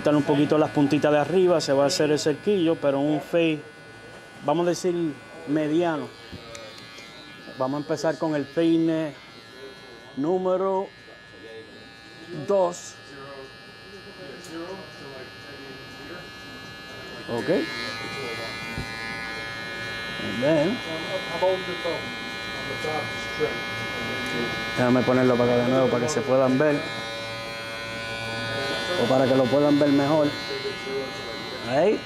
Quitar un poquito las puntitas de arriba, se va a hacer el cerquillo, pero un fade, vamos a decir mediano. Vamos a empezar con el peine número 2. Ok. Bien. Déjame ponerlo para acá de nuevo para que se puedan ver. O para que lo puedan ver mejor. Ahí.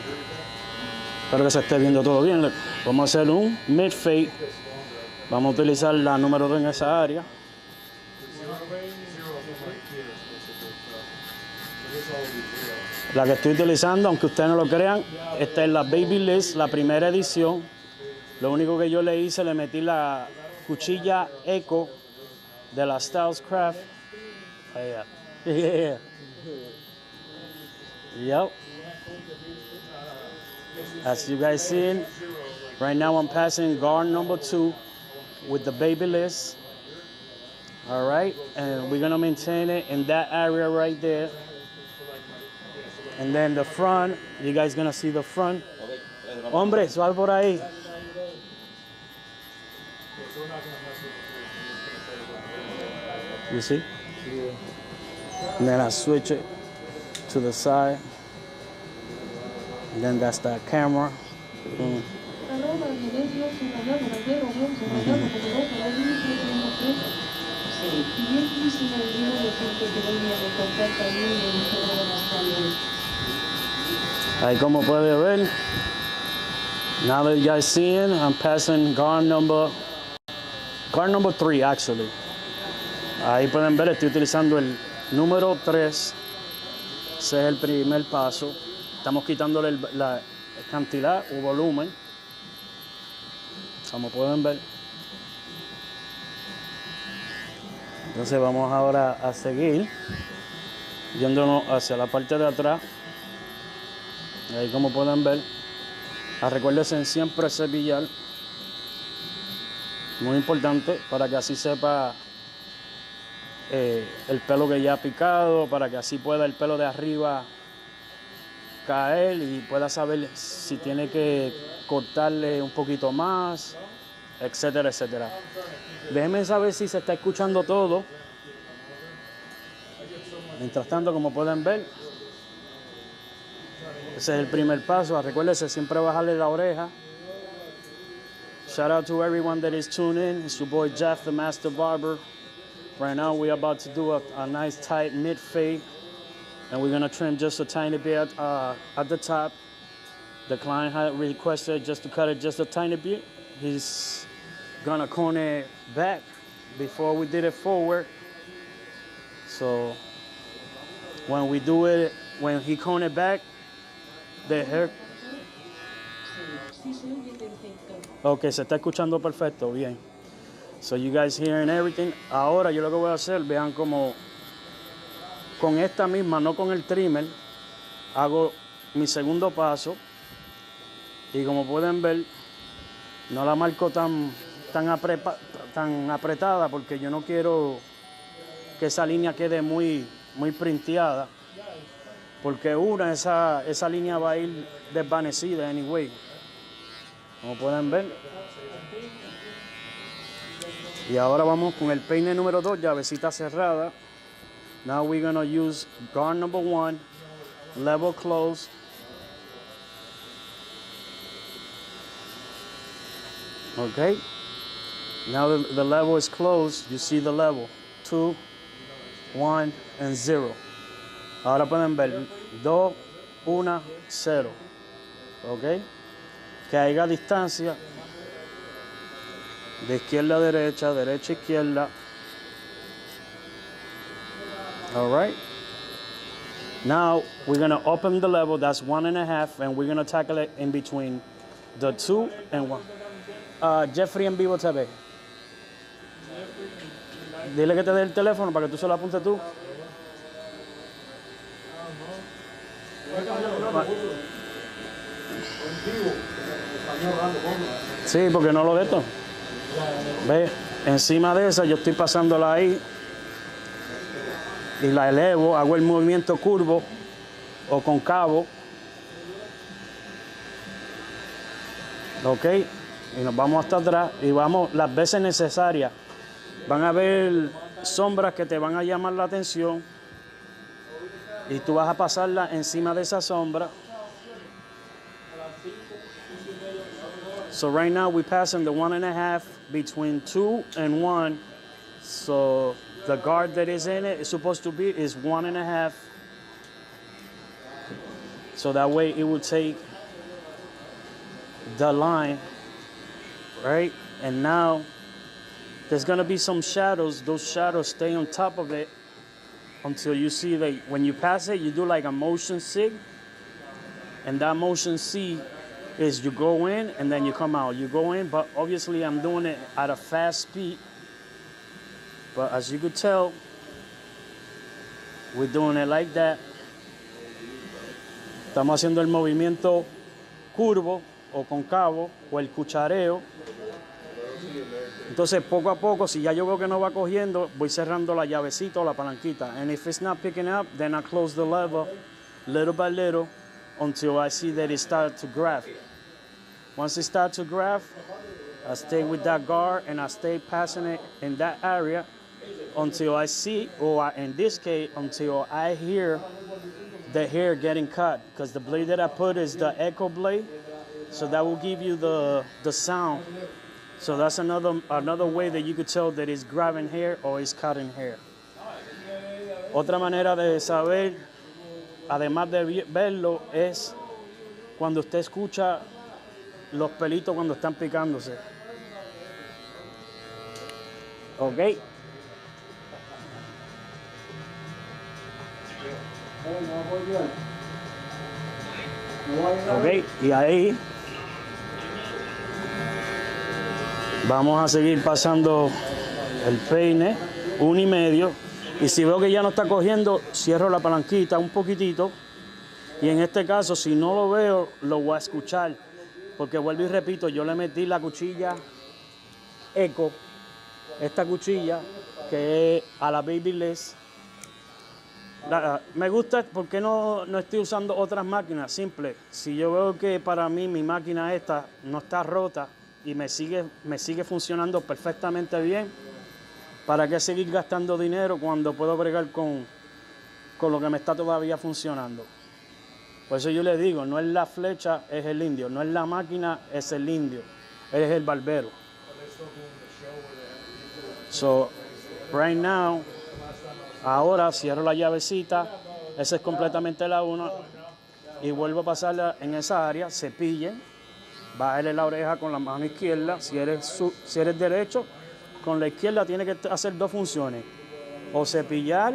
Espero que se esté viendo todo bien. Vamos a hacer un mid fade. Vamos a utilizar la número 2 en esa área. La que estoy utilizando, aunque ustedes no lo crean, esta es la Babyliss, la primera edición. Lo único que yo le hice, le metí la cuchilla Eco de la Styles Craft. Yeah. Yep. As you guys seen, right now I'm passing guard number 2 with the Babyliss. All right, and we're gonna maintain it in that area right there. And then the front, you guys gonna see the front. Hombre, suave por ahí. You see? And then I switch it to the side. And then that's that camera. Ahí como puede ver. Now that you guys seeing, I'm passing guard number 3 actually. Ahí pueden ver, estoy utilizando el número 3. Ese es el primer paso. Estamos quitándole la cantidad o volumen. Como pueden ver. Entonces vamos ahora a seguir yéndonos hacia la parte de atrás. Ahí como pueden ver. Recuérdense siempre cepillar. Muy importante para que así sepa el pelo que ya ha picado, para que así pueda el pelo de arriba caer y pueda saber si tiene que cortarle un poquito más, etcétera, etcétera. Déjenme saber si se está escuchando todo. Mientras tanto, como pueden ver, ese es el primer paso. Recuérdense siempre bajarle la oreja. Shout out to everyone that is tuned in. It's your boy Jeff, the Master Barber. Right now we're about to do a nice tight mid fade. And we're gonna trim just a tiny bit at the top. The client had requested just to cut it just a tiny bit. He's gonna cone it back before we did it forward. So when we do it, when he cone it back, the hair. Ok, se está escuchando perfecto, bien. So you guys hearing everything. Ahora yo lo que voy a hacer, vean como con esta misma, no con el trimmer, hago mi segundo paso. Y como pueden ver, no la marco tan apretada porque yo no quiero que esa línea quede muy printeada. Porque esa línea va a ir desvanecida anyway. Como pueden ver. Y ahora vamos con el peine número 2, llavecita cerrada. Now we're going to use guard number 1, level close. Okay. Now the level is closed. You see the level. 2, 1, and 0. Ahora pueden ver 2, 1, 0. Ok. Que haya distancia de izquierda a derecha, derecha a izquierda. All right. Now we're gonna open the level. That's 1.5, and we're gonna tackle it in between the 2 and 1. Jeffrey en Vivo TV. Dile que te dé el teléfono para que tú se lo apuntes tú. Sí, porque no lo de esto. Ve, encima de esa yo estoy pasándola ahí y la elevo, hago el movimiento curvo o concavo. Ok, y nos vamos hasta atrás y vamos las veces necesarias. Van a haber sombras que te van a llamar la atención y tú vas a pasarla encima de esa sombra. So right now we're passing the 1.5 between 2 and 1. So the guard that is in it is supposed to be is 1.5. So that way it will take the line, right? And now there's gonna be some shadows. Those shadows stay on top of it until you see that when you pass it, you do like a motion sig. And that motion C is you go in and then you come out. You go in, but obviously I'm doing it at a fast speed. But as you could tell, we're doing it like that. Estamos haciendo el movimiento curvo o concavo o el cuchareo. Entonces poco a poco, si ya yo veo que no va cogiendo, voy cerrando la llavecita o la palanquita. And if it's not picking up, then I close the lever little by little until I see that it starts to graph. Once it starts to graph, I stay with that guard and I stay passing it in that area until I see, or in this case, until I hear the hair getting cut. Because the blade that I put is the echo blade, so that will give you the sound. So that's another way that you could tell that it's grabbing hair or it's cutting hair. Otra manera de saber, además de verlo, es cuando usted escucha los pelitos cuando están picándose. Ok. Ok, y ahí vamos a seguir pasando el peine 1.5, y si veo que ya no está cogiendo, cierro la palanquita un poquitito, y en este caso si no lo veo lo voy a escuchar, porque vuelvo y repito, yo le metí la cuchilla Eco, esta cuchilla que es a la Babyliss. Me gusta porque no estoy usando otras máquinas. Simple, si yo veo que para mí mi máquina esta no está rota y me sigue funcionando perfectamente bien, ¿para qué seguir gastando dinero cuando puedo bregar con lo que me está todavía funcionando? Por eso yo le digo, no es la flecha, es el indio. No es la máquina, es el indio. Es el barbero. So, right now, ahora cierro la llavecita. Esa es completamente la 1. Y vuelvo a pasarla en esa área. Cepille. Bájale la oreja con la mano izquierda. Si eres derecho, con la izquierda tiene que hacer dos funciones. O cepillar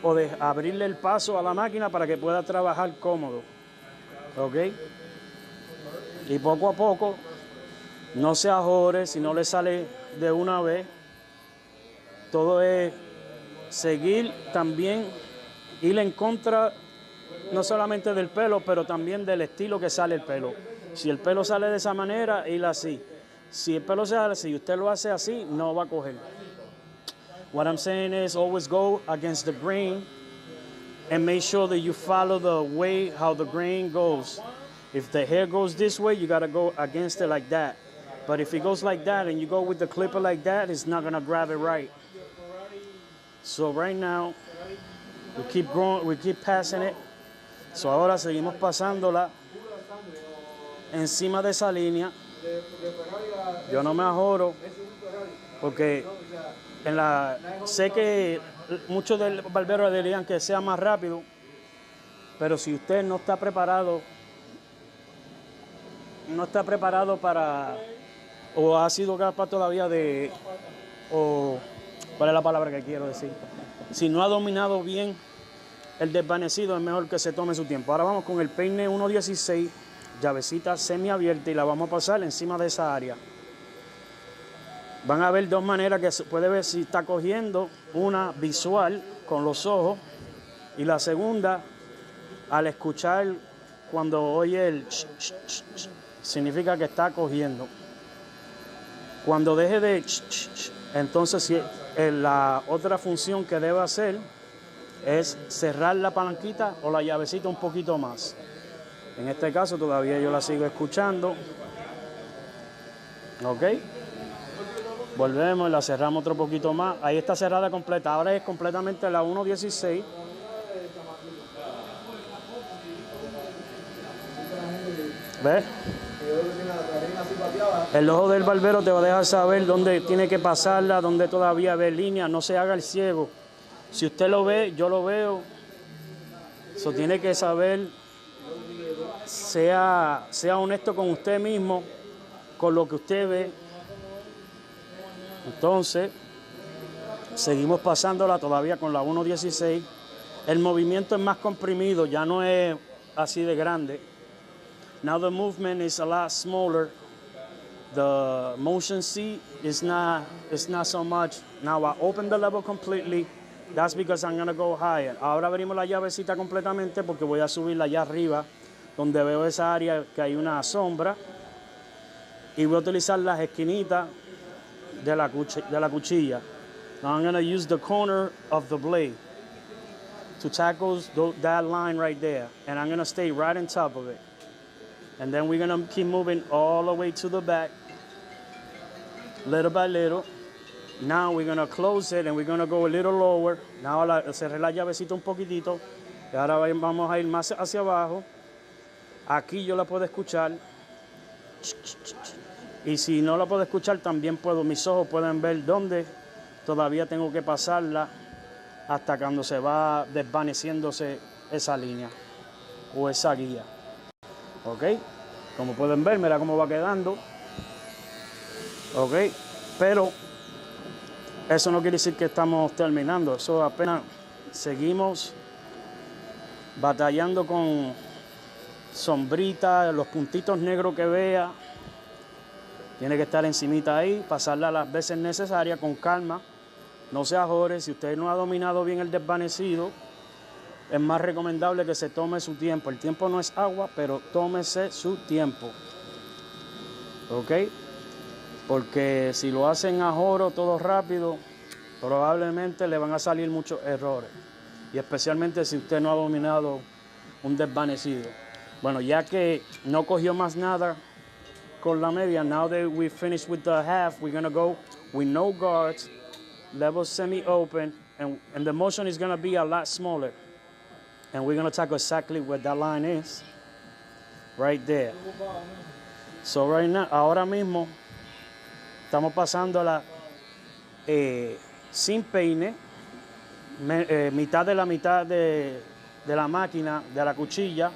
o de abrirle el paso a la máquina para que pueda trabajar cómodo. ¿Ok? Y poco a poco, no se ajore, si no le sale de una vez. Todo es seguir también, ir en contra, no solamente del pelo, pero también del estilo que sale el pelo. Si el pelo sale de esa manera, ir así. Si el pelo sale así y usted lo hace así, no va a coger. What I'm saying is always go against the grain and make sure that you follow the way how the grain goes. If the hair goes this way, you got to go against it like that. But if it goes like that and you go with the clipper like that, it's not going to grab it right. So right now, we keep growing, we keep passing it. So ahora seguimos pasándola encima de esa línea. Yo no me ajoro porque sé que muchos del barbero dirían que sea más rápido, pero si usted no está preparado para, o ha sido capaz todavía de, o ¿cuál es la palabra que quiero decir? Si no ha dominado bien el desvanecido, es mejor que se tome su tiempo. Ahora vamos con el peine 1.16, llavecita semiabierta, y la vamos a pasar encima de esa área. Van a ver dos maneras que se puede ver si está cogiendo. Una visual con los ojos, y la segunda al escuchar cuando oye el ch, ch, ch, ch, significa que está cogiendo. Cuando deje de ch, ch, ch, entonces la otra función que debe hacer es cerrar la palanquita o la llavecita un poquito más. En este caso todavía yo la sigo escuchando. Ok. Volvemos y la cerramos otro poquito más. Ahí está cerrada completa. Ahora es completamente la 1.16. ¿Ves? El ojo del barbero te va a dejar saber dónde tiene que pasarla, dónde todavía ve línea. No se haga el ciego. Si usted lo ve, yo lo veo. Eso tiene que saber, sea honesto con usted mismo, con lo que usted ve. Entonces, seguimos pasándola todavía con la 1.16. El movimiento es más comprimido, ya no es así de grande. Now the movement is a lot smaller. The motion seat is not so much. Now I open the level completely. That's because I'm gonna go higher. Ahora abrimos la llavecita completamente porque voy a subirla allá arriba, donde veo esa área que hay una sombra. Y voy a utilizar las esquinitas de la cuchilla. Now I'm gonna use the corner of the blade to tackle that line right there. And I'm gonna stay right on top of it. And then we're gonna keep moving all the way to the back, little by little. Now we're gonna close it and we're gonna go a little lower. Now cerré la llavecita un poquitito. Y ahora vamos a ir más hacia abajo. Aquí yo la puedo escuchar. Y si no la puedo escuchar, también mis ojos pueden ver dónde todavía tengo que pasarla hasta cuando se va desvaneciéndose esa línea o esa guía. Ok, como pueden ver, mira cómo va quedando. Ok, pero eso no quiere decir que estamos terminando. Eso apenas seguimos batallando con sombrita, los puntitos negros que vea. Tiene que estar encimita ahí, pasarla las veces necesarias con calma. No se ajore. Si usted no ha dominado bien el desvanecido, es más recomendable que se tome su tiempo. El tiempo no es agua, pero tómese su tiempo. ¿Ok? Porque si lo hacen a joro, todo rápido, probablemente le van a salir muchos errores. Y especialmente si usted no ha dominado un desvanecido. Bueno, ya que no cogió más nada con la media, now that we finished with the half, we're going to go with no guards, level semi-open, and the motion is going to be a lot smaller. And we're going to tackle exactly where that line is, right there. So right now, ahora mismo, estamos pasándola sin peine, mitad de la máquina, de la cuchilla,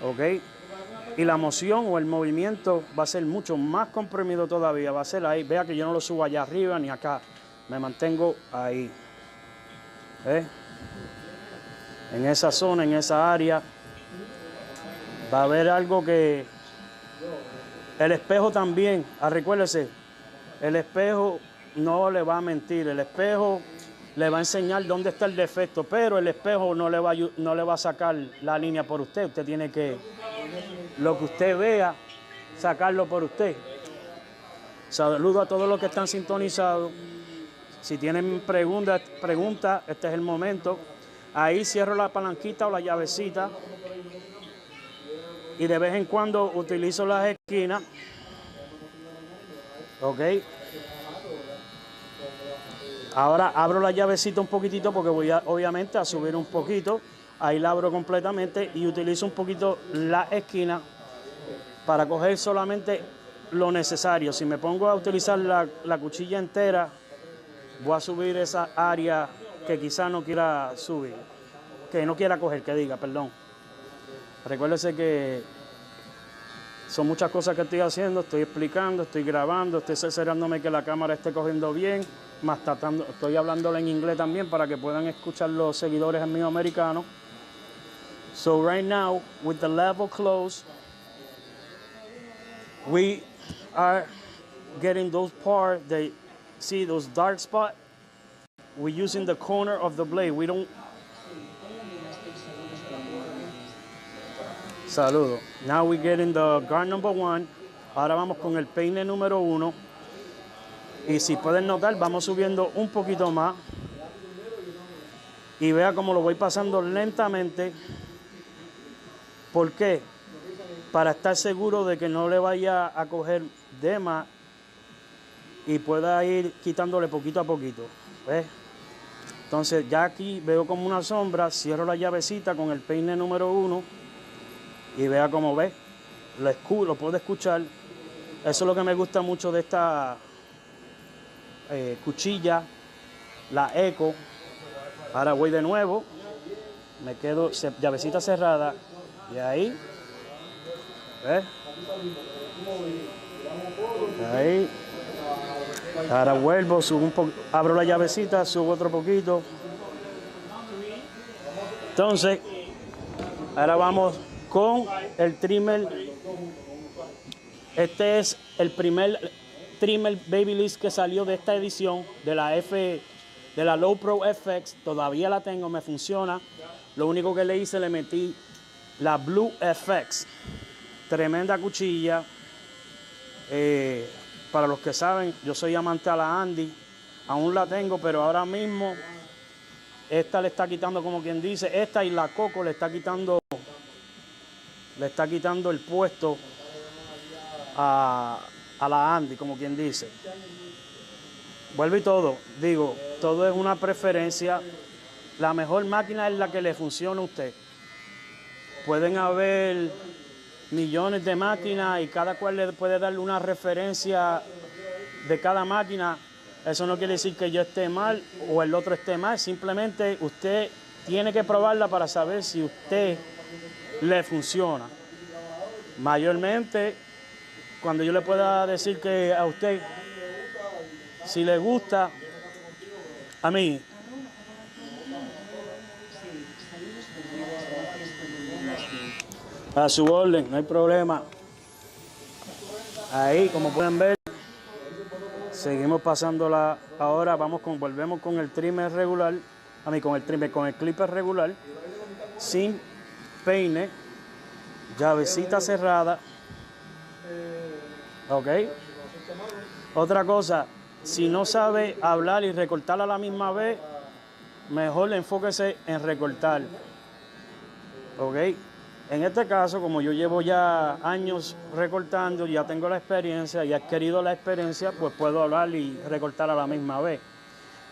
¿ok? Y la moción o el movimiento va a ser mucho más comprimido todavía, va a ser ahí. Vea que yo no lo subo allá arriba ni acá, me mantengo ahí. ¿Ves? En esa zona, en esa área, va a haber algo que... El espejo también, recuérdese, el espejo no le va a mentir, el espejo le va a enseñar dónde está el defecto, pero el espejo no le va a sacar la línea por usted. Usted tiene que, lo que usted vea, sacarlo por usted. Saludo a todos los que están sintonizados. Si tienen preguntas, este es el momento. Ahí cierro la palanquita o la llavecita. Y de vez en cuando utilizo las esquinas. Ok. Ahora abro la llavecita un poquitito porque voy obviamente a subir un poquito. Ahí la abro completamente y utilizo un poquito la esquina para coger solamente lo necesario. Si me pongo a utilizar la cuchilla entera, voy a subir esa área que quizá no quiera subir. Que no quiera coger, que diga, perdón. Recuérdese que son muchas cosas que estoy haciendo, estoy explicando, estoy grabando, estoy cerciorándome que la cámara esté cogiendo bien, más estoy hablándole en inglés también para que puedan escuchar los seguidores míos americanos. So right now, with the level closed, we are getting those parts, see those dark spots? We're using the corner of the blade. We don't... Saludo. Now we're getting the guard number 1. Ahora vamos con el peine número 1. Y si pueden notar, vamos subiendo un poquito más. y vea cómo lo voy pasando lentamente. ¿Por qué? Para estar seguro de que no le vaya a coger de más y pueda ir quitándole poquito a poquito. ¿Ves? Entonces ya aquí veo como una sombra, cierro la llavecita con el peine número 1 y vea cómo ve, lo puedo escuchar. Eso es lo que me gusta mucho de esta cuchilla, la Eco. Ahora voy de nuevo, me quedo llavecita cerrada y ahí, ¿ves? Ahí. Ahora vuelvo, subo un poco, abro la llavecita, subo otro poquito. Entonces, ahora vamos con el trimmer. Este es el primer trimmer Babyliss que salió de esta edición de la Low Pro FX. Todavía la tengo, me funciona. Lo único que le hice, le metí la Blue FX. Tremenda cuchilla. Para los que saben, yo soy amante a la Andy, aún la tengo, pero ahora mismo esta le está quitando, como quien dice, esta y la Coco le está quitando el puesto a la Andy, como quien dice. Vuelvo y todo es una preferencia. La mejor máquina es la que le funciona a usted. Pueden haber millones de máquinas y cada cual le puede darle una referencia de cada máquina. Eso no quiere decir que yo esté mal o el otro esté mal, simplemente usted tiene que probarla para saber si a usted le funciona. Mayormente, cuando yo le pueda decir que a usted, si le gusta, a mí, a su orden, no hay problema. Ahí, como pueden ver, seguimos pasándola. Ahora volvemos con el trimmer regular, con el clipper regular, sin peine, llavecita cerrada. Ok. Otra cosa, si no sabe hablar y recortar a la misma vez, mejor enfóquese en recortar. Ok. En este caso, como yo llevo ya años recortando, ya tengo la experiencia y he adquirido la experiencia, pues puedo hablar y recortar a la misma vez.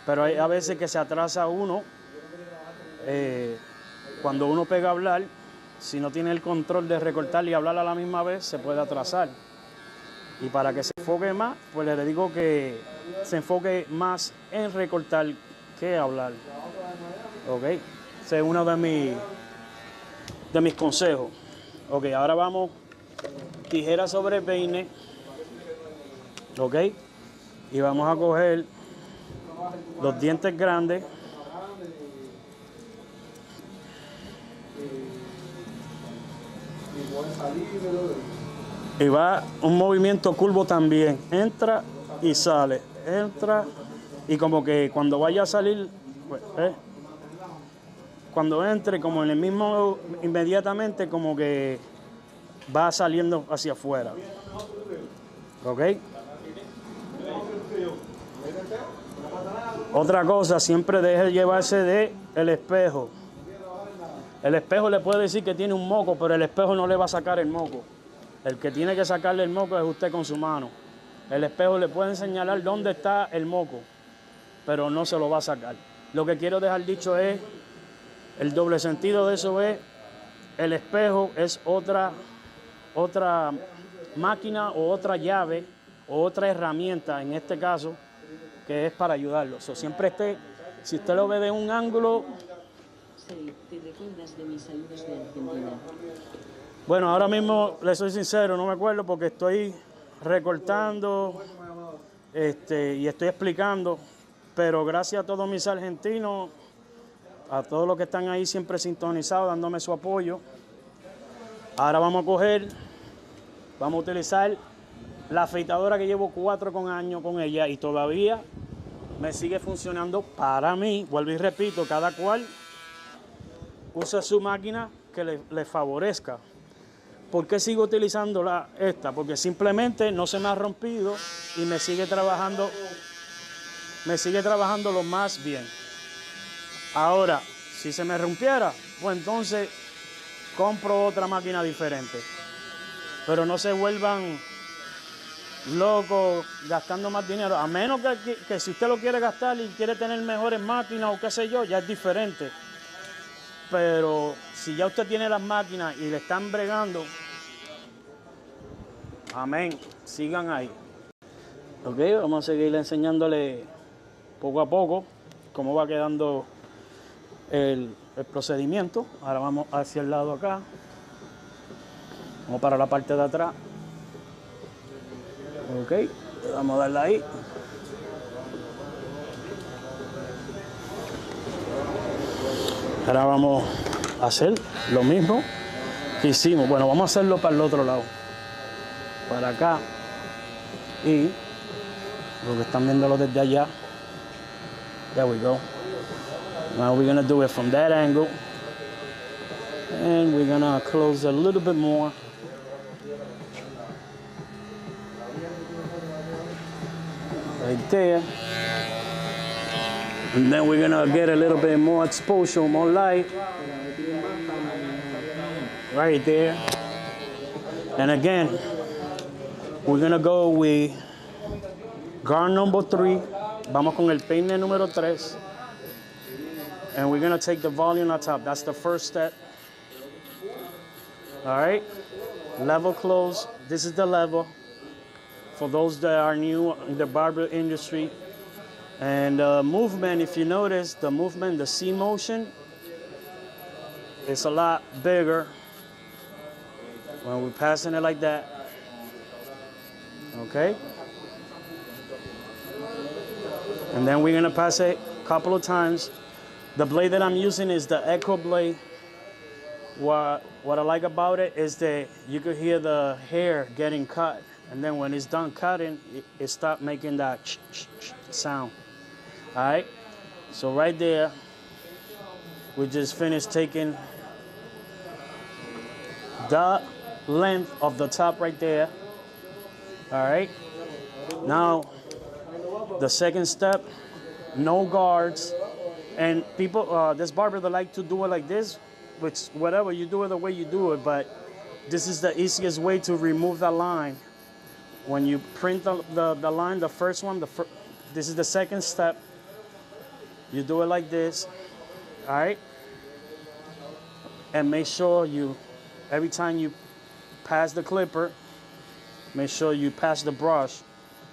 Pero hay a veces que se atrasa uno, cuando uno pega a hablar, si no tiene el control de recortar y hablar a la misma vez, se puede atrasar. Y para que se enfoque más, pues le digo que se enfoque más en recortar que hablar. ¿Ok? Ese es uno de mis consejos. Ok, ahora vamos, tijera sobre peine. Ok, y vamos a coger los dientes grandes. Y va un movimiento curvo también. Entra y sale. Entra y como que cuando vaya a salir, pues, cuando entre, como en el mismo, inmediatamente como que va saliendo hacia afuera. ¿Ok? Otra cosa, siempre deje llevarse de el espejo. El espejo le puede decir que tiene un moco, pero el espejo no le va a sacar el moco. El que tiene que sacarle el moco es usted con su mano. El espejo le puede señalar dónde está el moco, pero no se lo va a sacar. Lo que quiero dejar dicho es, el doble sentido de eso es, el espejo es otra máquina o otra llave o otra herramienta, en este caso, que es para ayudarlo. Siempre si usted lo ve de un ángulo... ¿Te recuerdas de mis saludos de Argentina? Bueno, ahora mismo, le soy sincero, no me acuerdo porque estoy recortando y estoy explicando, pero gracias a todos mis argentinos, a todos los que están ahí siempre sintonizados, dándome su apoyo. Ahora vamos a utilizar la afeitadora que llevo 4 años con ella y todavía me sigue funcionando para mí. Vuelvo y repito, cada cual usa su máquina que le favorezca. ¿Por qué sigo utilizando esta? Porque simplemente no se me ha rompido y me sigue trabajando lo más bien. Ahora, Si se me rompiera, pues entonces compro otra máquina diferente. Pero no se vuelvan locos gastando más dinero. A menos que si usted lo quiere gastar y quiere tener mejores máquinas o qué sé yo, ya es diferente. Pero si ya usted tiene las máquinas y le están bregando, amén, sigan ahí. Ok, vamos a seguir enseñándole poco a poco cómo va quedando el procedimiento. Ahora vamos hacia el lado acá. Vamos para la parte de atrás. Ok, vamos a darle ahí. Ahora vamos a hacer lo mismo que hicimos. Bueno, vamos a hacerlo para el otro lado. Para acá. Y lo que están viéndolo desde allá. There we go. Now we're gonna do it from that angle. And we're gonna close a little bit more. Right there. And then we're gonna get a little bit more exposure, more light. Right there. And again, we're gonna go with guard number 3. Vamos con el peine número 3. And we're gonna take the volume on top. That's the first step. All right. Level close. This is the level. For those that are new in the barber industry. And movement, if you notice, the movement, the C motion, is a lot bigger when we're passing it like that. Okay? And then we're gonna pass it a couple of times. The blade that I'm using is the Echo blade. What I like about it is that you could hear the hair getting cut. And then when it's done cutting, it stops making that sound. All right, so right there, we just finished taking the length of the top right there. All right, now the second step, no guards. And people, this barber that like to do it like this, which whatever, you do it the way you do it, but this is the easiest way to remove the line. When you print the line, the first one, this is the second step. You do it like this, all right? And make sure every time you pass the clipper, make sure you pass the brush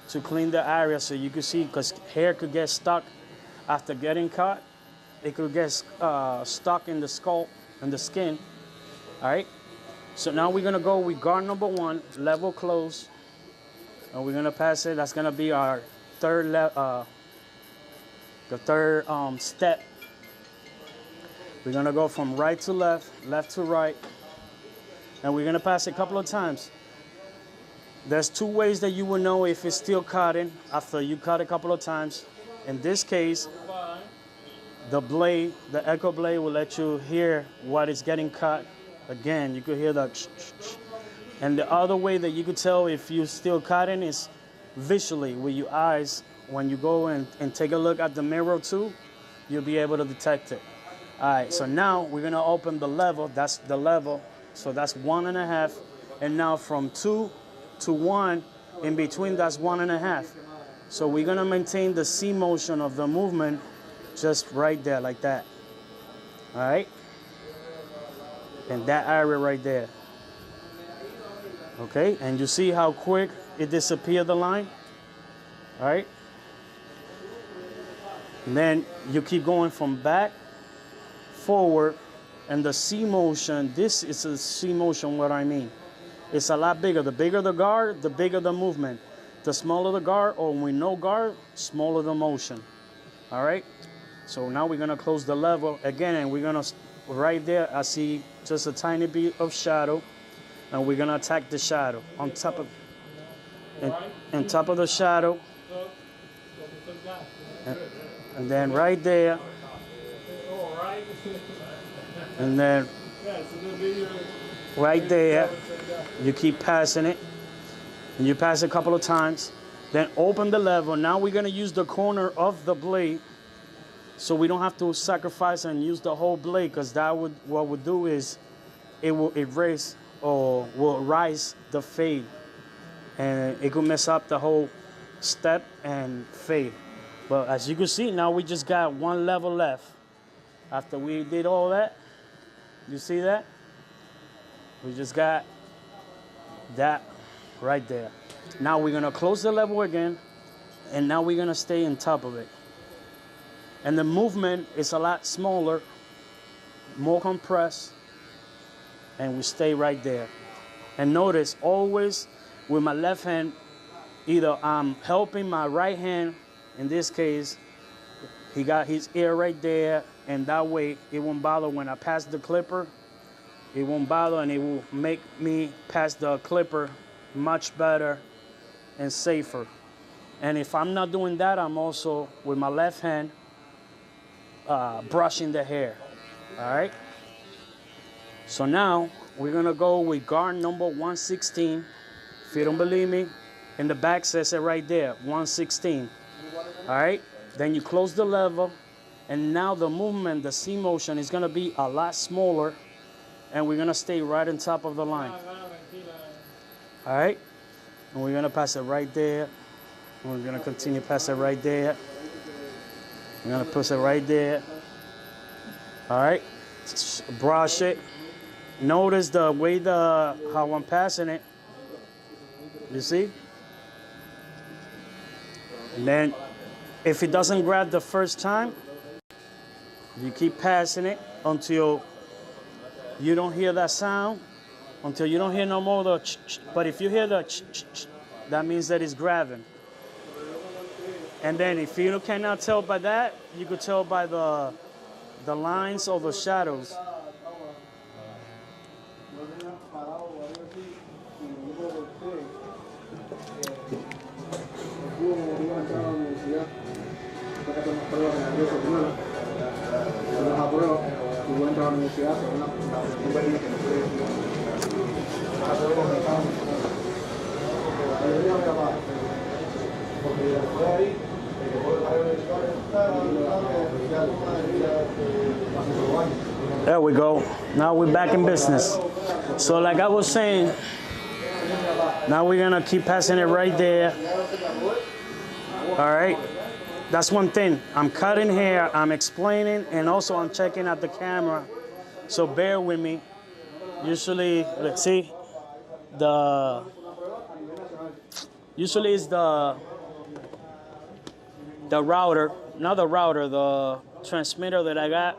to clean the area so you can see, because hair could get stuck after getting cut. It could get stuck in the scalp and the skin, all right? So now we're gonna go with guard number 1, level close, and we're gonna pass it. That's gonna be our third step. We're gonna go from right to left, left to right, and we're gonna pass it a couple of times. There's 2 ways that you will know if it's still cutting after you cut a couple of times. In this case, the blade, the Echo blade, will let you hear what is getting cut. Again, you could hear the and the other way that you could tell if you're still cutting is visually with your eyes. When you go and take a look at the mirror too, you'll be able to detect it. All right, so now we're gonna open the level. That's the level. So that's 1.5. And now from 2 to 1, in between, that's 1.5. So we're gonna maintain the C motion of the movement just right there, like that. All right? And that area right there. Okay, and you see how quick it disappeared, the line? All right? And then you keep going from back, forward, and the C motion, this is a C motion, what I mean. It's a lot bigger. The bigger the guard, the bigger the movement. The smaller the guard, or with no guard, smaller the motion. All right? So now we're gonna close the level again, and we're gonna, right there, I see just a tiny bit of shadow, and we're gonna attack the shadow on top of, on top of the shadow. And then right there, and then right there, you keep passing it, and you pass it a couple of times, then open the level. Now we're gonna use the corner of the blade so we don't have to sacrifice and use the whole blade, because what would do is it will erase or will rise the fade, and it could mess up the whole step and fade. But as you can see, now we just got one level left. After we did all that, you see that? We just got that right there. Now we're gonna close the level again, and now we're gonna stay on top of it. And the movement is a lot smaller, more compressed, and we stay right there. And notice, always with my left hand, either I'm helping my right hand, in this case, he got his ear right there, and that way it won't bother when I pass the clipper. It won't bother, and it will make me pass the clipper much better and safer. And if I'm not doing that, I'm also, with my left hand, brushing the hair, all right? So now, we're gonna go with guard number 116. If you don't believe me, in the back says it right there, 116, all right? Then you close the lever, and now the movement, the C motion, is gonna be a lot smaller, and we're gonna stay right on top of the line. All right? And we're gonna pass it right there. And we're gonna continue to pass it right there. We're gonna push it right there. All right? Brush it. Notice the way how I'm passing it. You see? And then if it doesn't grab the first time, you keep passing it until you don't hear that sound, until you don't hear no more the ch-ch. But if you hear the ch-ch, that means that it's grabbing. And then if you cannot tell by that, you could tell by the lines or the shadows. There we go. Now we're back in business. So like I was saying, now we're gonna keep passing it right there. All right. That's one thing. I'm cutting hair, I'm explaining, and also I'm checking at the camera. So bear with me. Usually, let's see, usually it's the router, not the router, the transmitter that I got.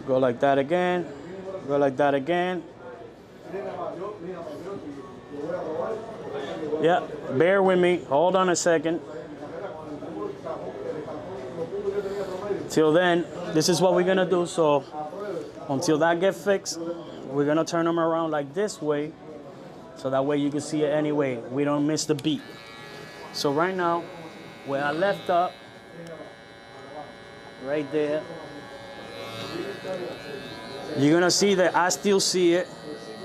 Go like that again, go like that again. Yeah, bear with me. Hold on a second. Till then, this is what we're gonna do. So until that gets fixed, we're gonna turn them around like this way, so that way you can see it anyway. We don't miss the beat. So right now, where I left up, right there, you're gonna see that I still see it,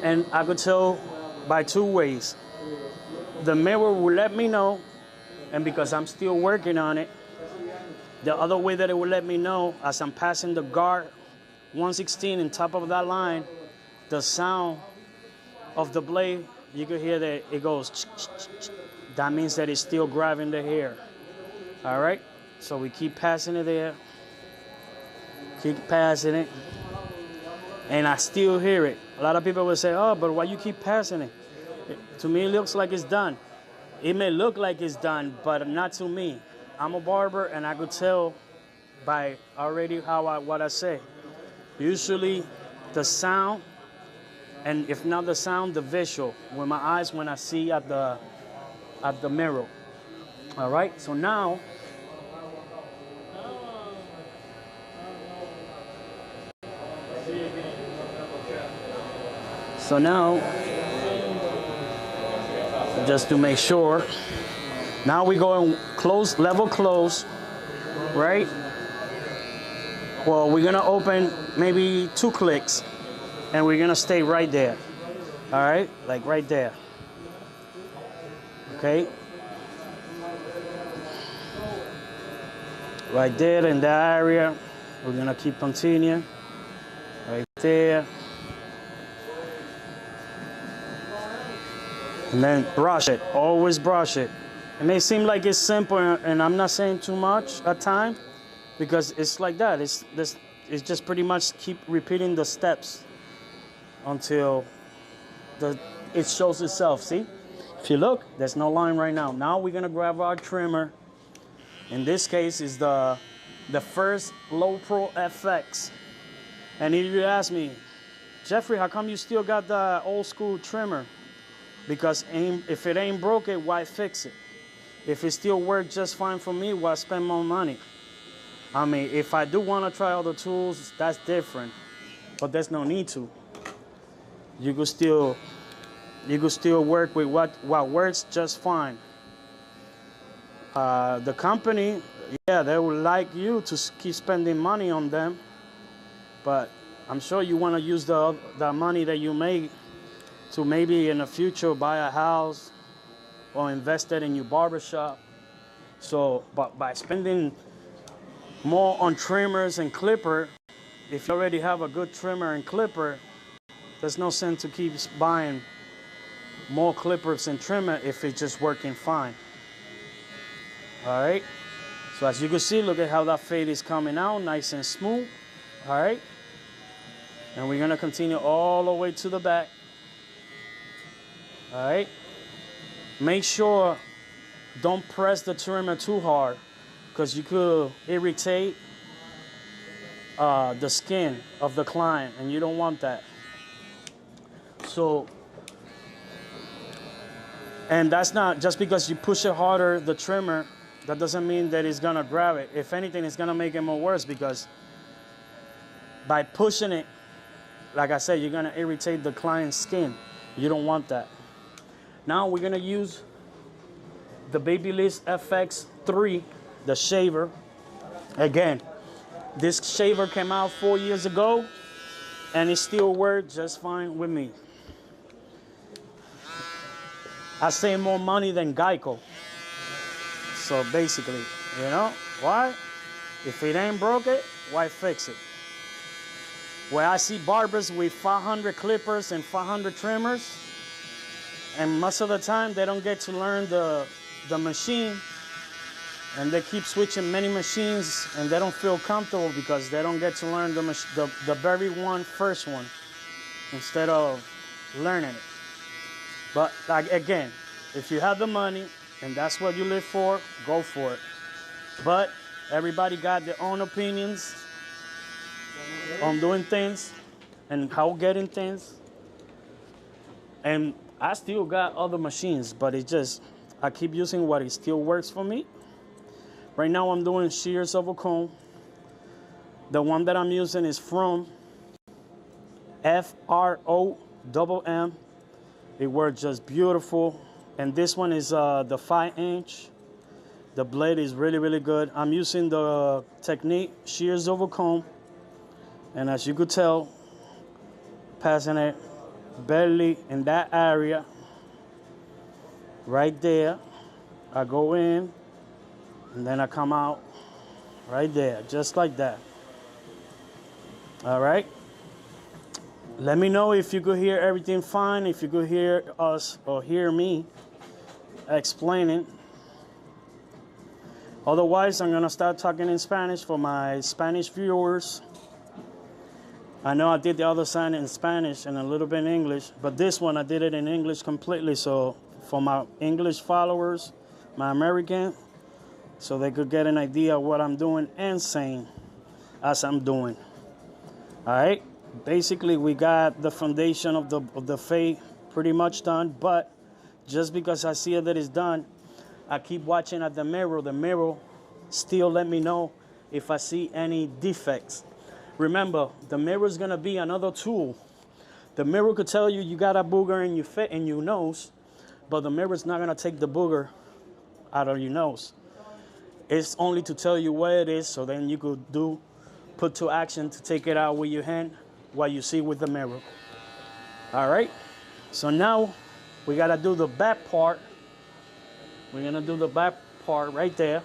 and I could tell by two ways. The mirror will let me know, and because I'm still working on it, the other way that it will let me know, as I'm passing the guard 116 on top of that line, the sound of the blade, you can hear that it goes ch-ch-ch-ch. That means that it's still grabbing the hair. All right, so we keep passing it there, keep passing it, and I still hear it. A lot of people will say, oh, but why you keep passing it? To me, it looks like it's done. It may look like it's done, but not to me. I'm a barber, and I could tell by already what I say. Usually, the sound, and if not the sound, the visual, with my eyes when I see at the mirror. All right, so now, just to make sure, now we go and close, level close, right? Well, we're gonna open maybe 2 clicks, and we're gonna stay right there. All right, like right there. Okay. Right there in that area, we're gonna keep continuing. Right there. And then brush it, always brush it. It may seem like it's simple, and I'm not saying too much at times, because it's like that. It's just pretty much keep repeating the steps until it shows itself. See? If you look, there's no line right now. Now we're gonna grab our trimmer. In this case, is the first Low Pro FX. And if you ask me, Jeffrey, how come you still got the old school trimmer? Because if it ain't broken, why fix it? If it still works just fine for me, why spend more money? I mean, if I do want to try other tools, that's different. But there's no need to. You could still work with what works just fine. The company, yeah, they would like you to keep spending money on them, but I'm sure you want to use the money that you make to maybe in the future buy a house or invest it in your barbershop. So, but by spending more on trimmers and clipper, if you already have a good trimmer and clipper, there's no sense to keep buying more clippers and trimmer if it's just working fine. All right, so as you can see, look at how that fade is coming out, nice and smooth. All right, and we're gonna continue all the way to the back. All right, make sure don't press the trimmer too hard, because you could irritate the skin of the client, and you don't want that. So, and that's not just because you push it harder, the trimmer, that doesn't mean that it's gonna grab it. If anything, it's gonna make it more worse, because by pushing it, like I said, you're gonna irritate the client's skin. You don't want that. Now we're gonna use the Babyliss FX3, the shaver. Again, this shaver came out 4 years ago, and it still works just fine with me. I save more money than Geico. So basically, you know, why? If it ain't broke it, why fix it? Where I see barbers with 500 clippers and 500 trimmers, and most of the time they don't get to learn the machine, and they keep switching many machines, and they don't feel comfortable because they don't get to learn the very first one, instead of learning it. But like again, if you have the money and that's what you live for, go for it. But everybody got their own opinions on doing things and how getting things. And I still got other machines, but it's just, I keep using what it still works for me. Right now I'm doing shears over comb. The one that I'm using is from FROMM. It works just beautiful. And this one is the 5-inch. The blade is really, really good. I'm using the technique shears over comb. And as you could tell, passing it barely in that area. Right there. I go in, and then I come out right there, just like that. All right. Let me know if you could hear everything fine, if you could hear us or hear me explaining. Otherwise, I'm gonna start talking in Spanish for my Spanish viewers. I know I did the other side in Spanish and a little bit in English, but this one I did it in English completely, so for my English followers, my American, so they could get an idea of what I'm doing and saying as I'm doing. All right. Basically, we got the foundation of the fade pretty much done, but just because I see that it's done, I keep watching at the mirror. The mirror still let me know if I see any defects. Remember, the mirror is gonna be another tool. The mirror could tell you got a booger in your nose, but the mirror is not gonna take the booger out of your nose. It's only to tell you where it is, so then you could put to action to take it out with your hand, what you see with the mirror. All right, so now we gotta do the back part, We're gonna do the back part right there.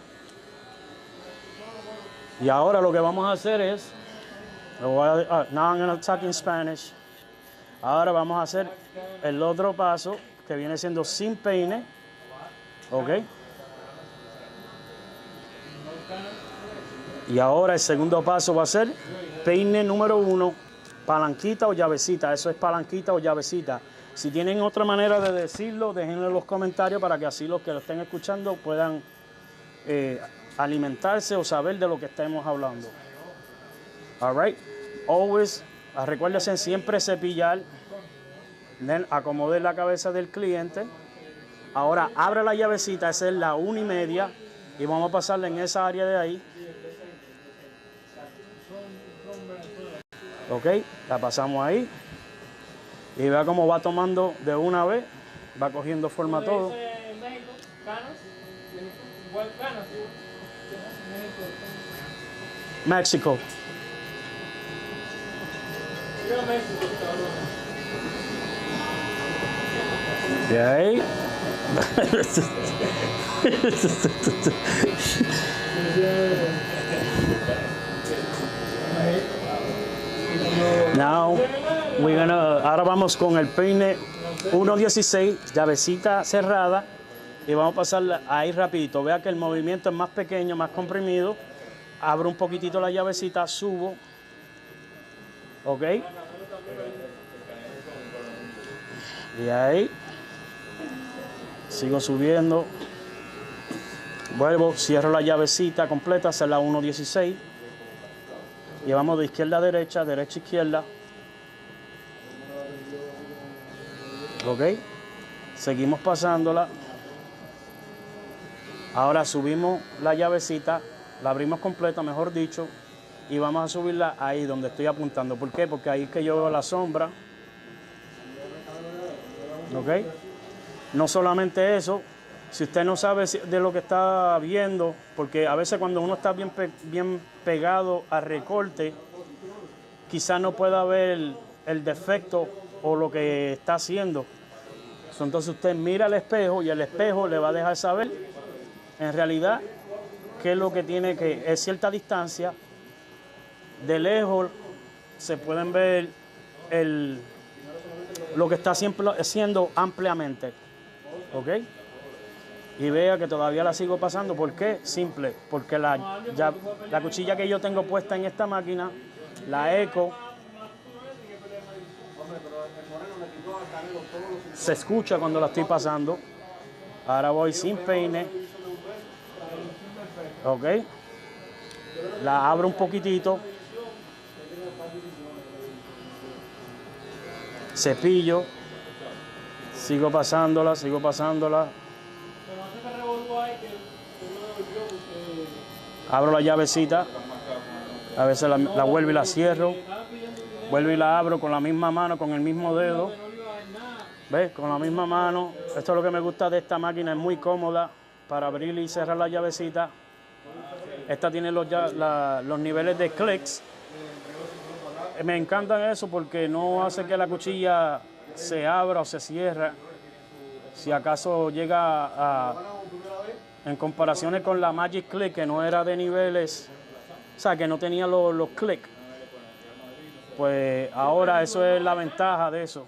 Y ahora lo que vamos a hacer es, now I'm gonna talk in Spanish. Ahora vamos a hacer el otro paso que viene siendo sin peine, ¿ok? Y ahora el segundo paso va a ser peine número 1, palanquita o llavecita. Eso es palanquita o llavecita. Si tienen otra manera de decirlo, déjenlo en los comentarios para que así los que lo estén escuchando puedan alimentarse o saber de lo que estemos hablando. All right. Always, recuérdense siempre cepillar. Then acomode la cabeza del cliente. Ahora abre la llavecita, esa es la 1.5 y vamos a pasarla en esa área de ahí. Ok, la pasamos ahí. Y vea cómo va tomando de una vez, va cogiendo forma todo. México. De ahí. Now, ahora vamos con el peine 1.16, llavecita cerrada, y vamos a pasarla ahí rapidito. Vea que el movimiento es más pequeño, más comprimido. Abro un poquitito la llavecita, subo. Ok. Y ahí. Sigo subiendo. Vuelvo, cierro la llavecita completa, esa es la 1.16. Llevamos de izquierda a derecha, derecha a izquierda. Ok. Seguimos pasándola. Ahora subimos la llavecita, la abrimos completa, mejor dicho, y vamos a subirla ahí donde estoy apuntando. ¿Por qué? Porque ahí es que yo veo la sombra. Ok. No solamente eso, si usted no sabe de lo que está viendo, porque a veces cuando uno está bien pegado al recorte, quizás no pueda ver el defecto o lo que está haciendo. Entonces usted mira al espejo y el espejo le va a dejar saber en realidad qué es lo que tiene que, es cierta distancia. De lejos se pueden ver lo que está siempre haciendo ampliamente. ¿Ok? Y vea que todavía la sigo pasando. ¿Por qué? Simple. Porque la cuchilla que yo tengo puesta en esta máquina, la Eco, se escucha cuando la estoy pasando. Ahora voy sin peine. ¿Ok? La abro un poquitito. Cepillo. Sigo pasándola, sigo pasándola. Abro la llavecita. A veces la vuelvo y la cierro. Vuelvo y la abro con la misma mano, con el mismo dedo. ¿Ves? Con la misma mano. Esto es lo que me gusta de esta máquina. Es muy cómoda para abrir y cerrar la llavecita. Esta tiene los niveles de clics. Me encantan eso porque no hace que la cuchilla se abra o se cierra. Si acaso llega en comparaciones con la Magic Click, que no era de niveles, o sea, que no tenía los clics, pues ahora eso es la ventaja de eso.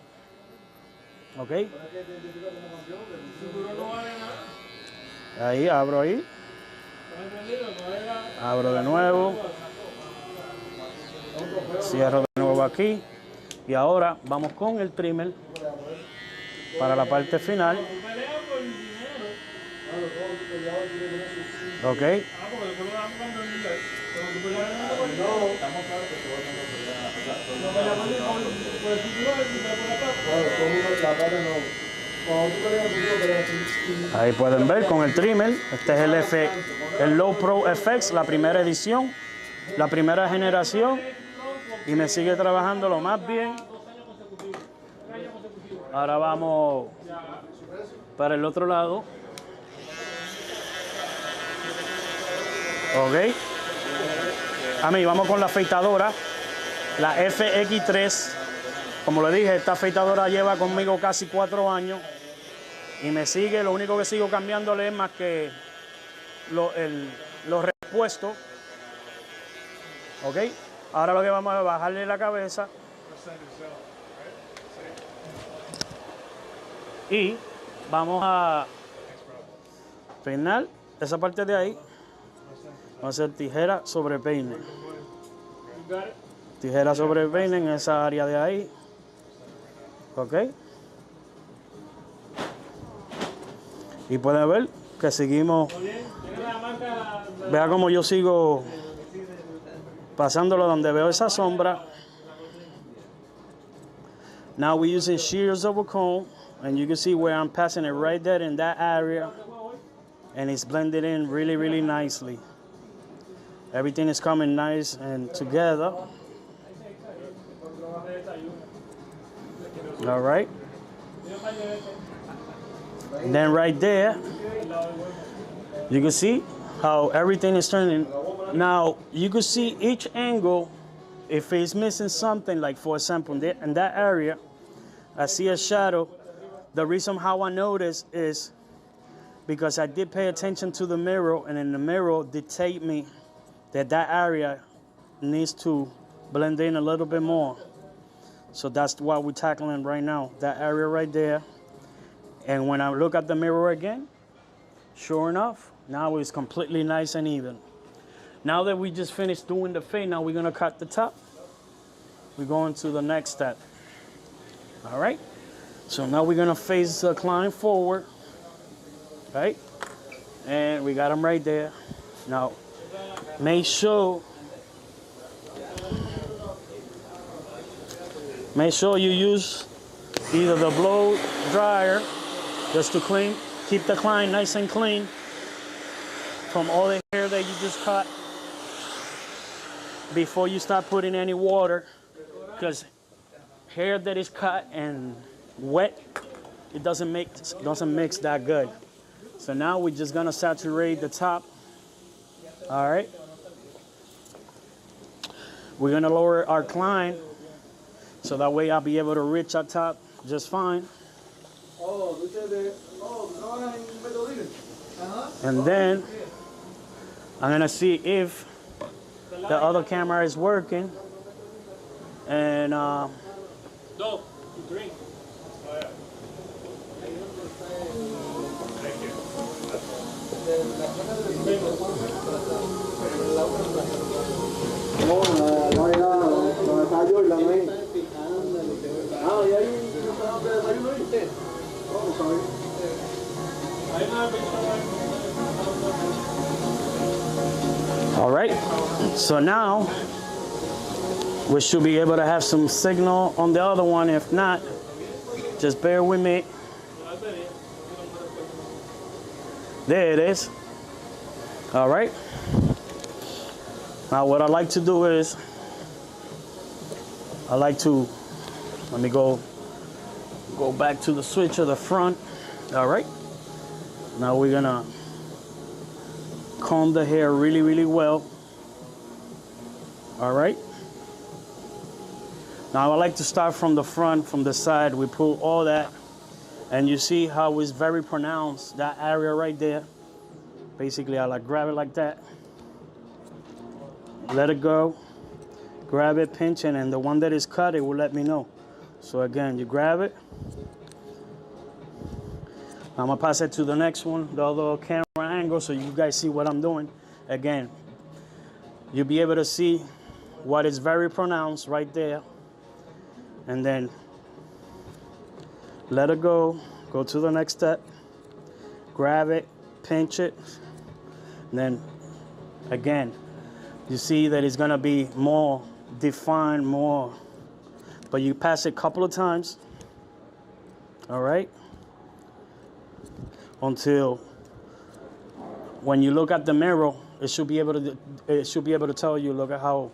¿Ok? Ahí, abro ahí. Abro de nuevo. Cierro de nuevo aquí. Y ahora vamos con el trimmer para la parte final. Ok. Ahí pueden ver con el trimmer. Este es el Low Pro FX, la primera edición, la primera generación. Y me sigue trabajando lo más bien. Ahora vamos para el otro lado. Ok. A mí vamos con la afeitadora, la FX3. Como le dije, esta afeitadora lleva conmigo casi 4 años. y me sigue. Lo único que sigo cambiándole es más que los repuestos. Ok, ahora lo que vamos a bajarle la cabeza y vamos a peinar esa parte de ahí. Vamos a hacer tijera sobre peine. Tijera sobre peine en esa área de ahí. Ok. Y pueden ver que seguimos. Vea como yo sigo pasándolo donde veo esa sombra. Now we're using shears over comb, and you can see where I'm passing it right there in that area, and it's blended in really, really nicely. Everything is coming nice and together. All right. And then right there, you can see how everything is turning. Now, you can see each angle, if it's missing something, like for example, in that area, I see a shadow. The reason how I notice is because I did pay attention to the mirror, and in the mirror dictate me that area needs to blend in a little bit more. So that's what we're tackling right now, that area right there. And when I look at the mirror again, sure enough, now it's completely nice and even. Now that we just finished doing the fade, now we're gonna cut the top. We're going to the next step. All right? So now we're gonna face the client forward, right? And we got them right there. Now, make sure you use either the blow dryer just to clean, keep the client nice and clean from all the hair that you just cut before you start putting any water, because hair that is cut and wet, it doesn't mix that good. So now we're just gonna saturate the top. All right. We're gonna lower our client so that way I'll be able to reach our top just fine. And then I'm gonna see if the other camera is working. And drink. All right, so now we should be able to have some signal on the other one. If not, just bear with me. There it is. All right. Now what I like to do is, let me go back to the switch of the front. All right. Now we're gonna comb the hair really, really well. All right. Now I like to start from the front, from the side. We pull all that, and you see how it's very pronounced, that area right there. Basically, I like grab it like that, let it go, grab it, pinch it, and the one that is cut, it will let me know. So again, you grab it. I'm gonna pass it to the next one, the other camera angle, so you guys see what I'm doing. Again, you'll be able to see what is very pronounced right there. And then let it go to the next step, grab it, pinch it. And then again, you see that it's gonna be more defined, but you pass it a couple of times, all right? Until when you look at the mirror, it should be able to tell you, look at how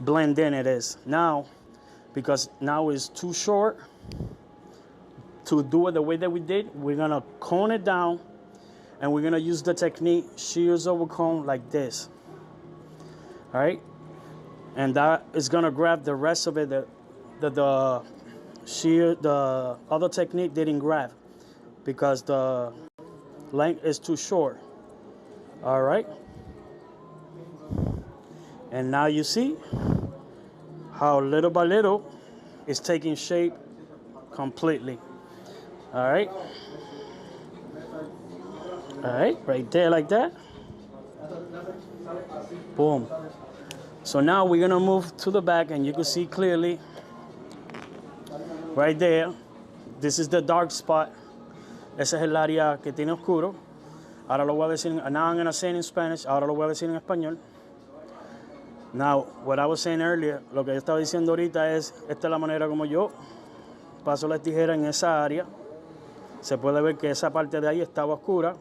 blend in it is. Now, because now it's too short to do it the way that we did, we're gonna cone it down, and we're gonna use the technique shears over comb like this. All right, and that is gonna grab the rest of it. The other technique didn't grab. because the length is too short. All right. And now you see how little by little it's taking shape completely. All right. All right, right there like that. Boom. So now we're gonna move to the back, and you can see clearly right there. This is the dark spot. Ese es el área que tiene oscuro. Ahora lo voy a decir, now I'm gonna say it in Spanish. Ahora lo voy a decir en español. Now, what I was saying earlier, lo que yo estaba diciendo ahorita es, esta es la manera como yo paso la tijera en esa área. Se puede ver que esa parte de ahí estaba oscura,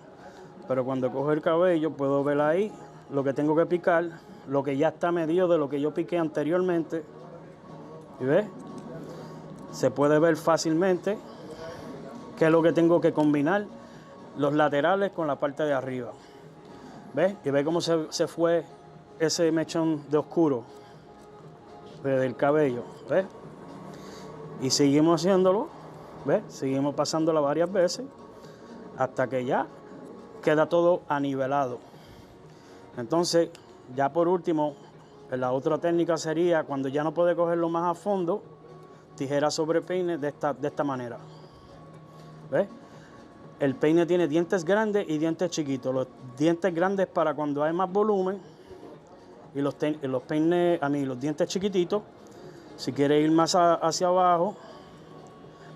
pero cuando cojo el cabello puedo ver ahí lo que tengo que picar, lo que ya está medido de lo que yo piqué anteriormente. ¿Y ves? Se puede ver fácilmente qué es lo que tengo que combinar, los laterales con la parte de arriba. ¿Ves? Y ve cómo se fue ese mechón de oscuro del cabello. ¿Ves? Y seguimos haciéndolo. ¿Ves? Seguimos pasándola varias veces hasta que ya queda todo anivelado. Entonces, ya por último, la otra técnica sería cuando ya no puede cogerlo más a fondo, tijera sobre peine de esta manera. ¿Ves? El peine tiene dientes grandes y dientes chiquitos. Los dientes grandes para cuando hay más volumen y los dientes chiquititos, si quiere ir más hacia abajo,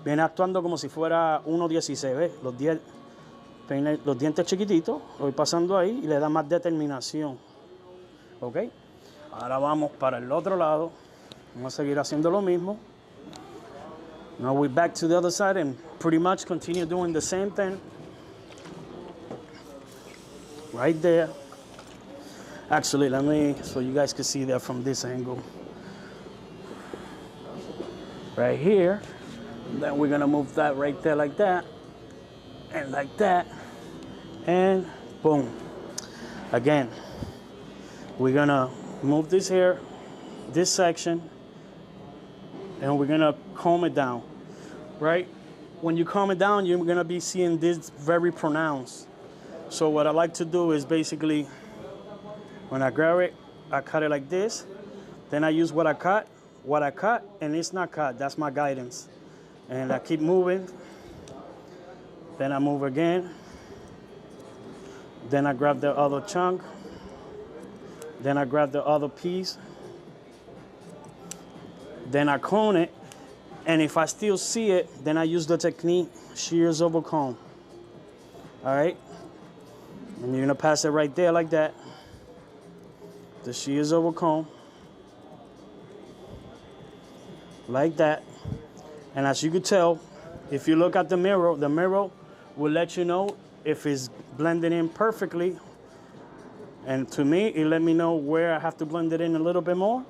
viene actuando como si fuera 1.16. ¿Ves? Los dientes chiquititos, lo voy pasando ahí y le da más determinación. ¿Ok? Ahora vamos para el otro lado. Vamos a seguir haciendo lo mismo. Now we're back to the other side and pretty much continue doing the same thing. Right there. Actually, let me, so you guys can see that from this angle. Right here. Then we're gonna move that right there like that. And like that. And boom. Again, we're gonna move this here, this section, and we're gonna comb it down, right? When you comb it down, you're gonna be seeing this very pronounced. So what I like to do is basically, when I grab it, I cut it like this. Then I use what I cut, and it's not cut, that's my guidance. And I keep moving. Then I move again. Then I grab the other chunk. Then I grab the other piece. Then I cone it. And if I still see it, then I use the technique shears over comb. All right? And you're gonna pass it right there like that. The shears over comb. Like that. And as you can tell, if you look at the mirror will let you know if it's blended in perfectly. And to me, it let me know where I have to blend it in a little bit more,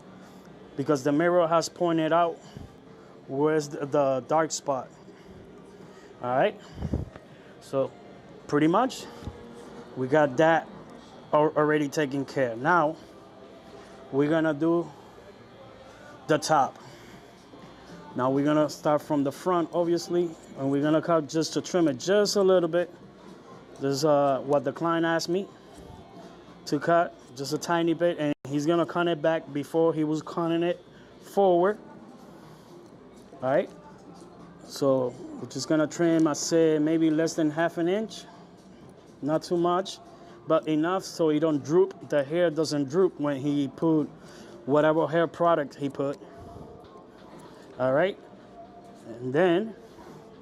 because the mirror has pointed out where's the dark spot. All right, so pretty much we got that already taken care. Now we're gonna do the top. Now we're gonna start from the front, obviously, and we're gonna cut just to trim it just a little bit. This is what the client asked me to cut, just a tiny bit, and he's gonna cut it back before he was cutting it forward. All right, so we're just gonna trim, I say maybe less than ½ an inch, not too much, but enough so he don't droop. The hair doesn't droop when he put whatever hair product he put. All right, and then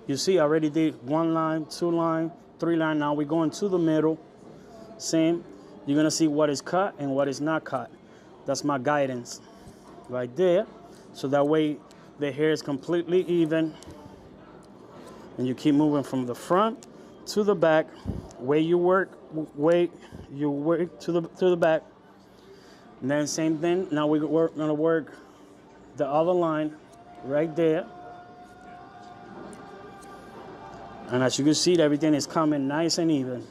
you see I already did 1 line, 2 line, 3 line. Now we're going to the middle. Same. You're gonna see what is cut and what is not cut. That's my guidance right there. So that way the hair is completely even. And you keep moving from the front to the back. Way you work to the back. And then same thing. Now we're gonna work the other line right there. And as you can see, everything is coming nice and even.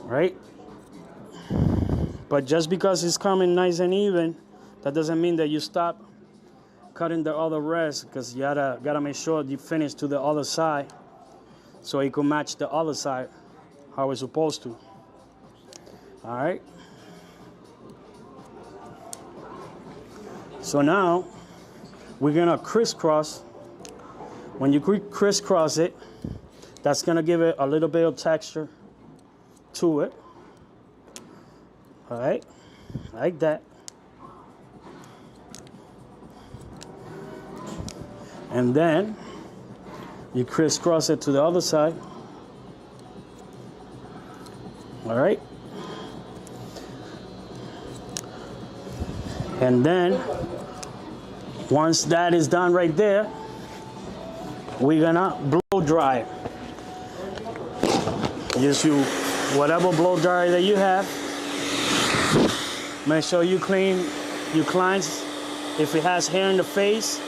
Right? But just because it's coming nice and even, that doesn't mean that you stop cutting the other rest, because you gotta make sure you finish to the other side. so it could match the other side how it's supposed to. All right. So now we're gonna crisscross. When you crisscross it, that's gonna give it a little bit of texture to it. All right, like that. And then you crisscross it to the other side. All right. And then once that is done right there, we're gonna blow dry it. Use whatever blow dryer that you have. Make sure you clean your clients if it has hair in the face,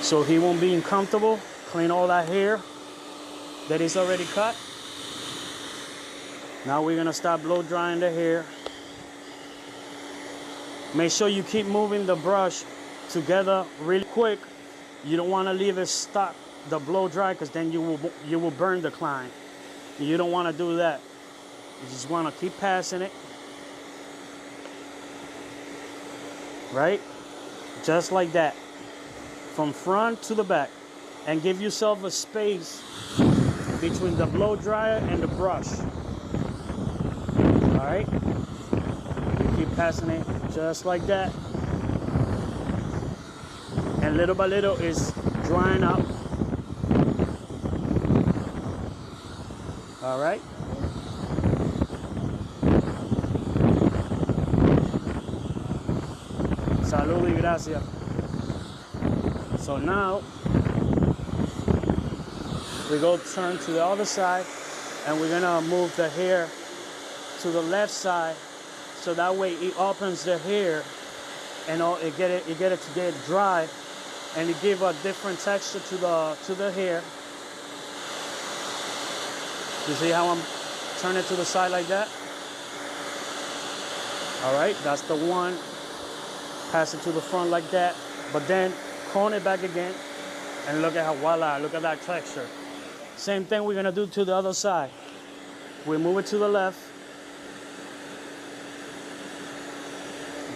so he won't be uncomfortable. Clean all that hair that is already cut. Now we're gonna start blow drying the hair. Make sure you keep moving the brush together really quick. You don't want to leave it stuck, the blow dry, because then you will burn the client. You don't want to do that. You just want to keep passing it, right? Just like that, from front to the back, and give yourself a space between the blow dryer and the brush. All right, you keep passing it just like that, and little by little it's drying up. All right. Salud y gracias. So now we go turn to the other side, and we're gonna move the hair to the left side, so that way it opens the hair and you get it to get dry, and it give a different texture to the hair. You see how I'm turning it to the side like that? All right, that's the one. Pass it to the front like that, but then cone it back again, and look at how, voila, look at that texture. Same thing we're gonna do to the other side. We move it to the left,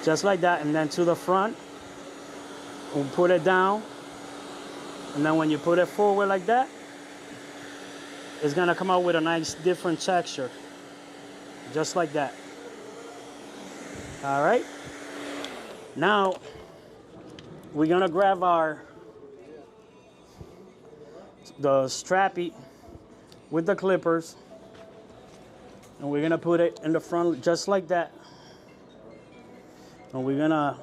just like that, and then to the front, we'll put it down, and then when you put it forward like that, it's gonna come out with a nice different texture, just like that. All right. Now we're gonna grab the strappy with the clippers, and we're gonna put it in the front just like that, and we're gonna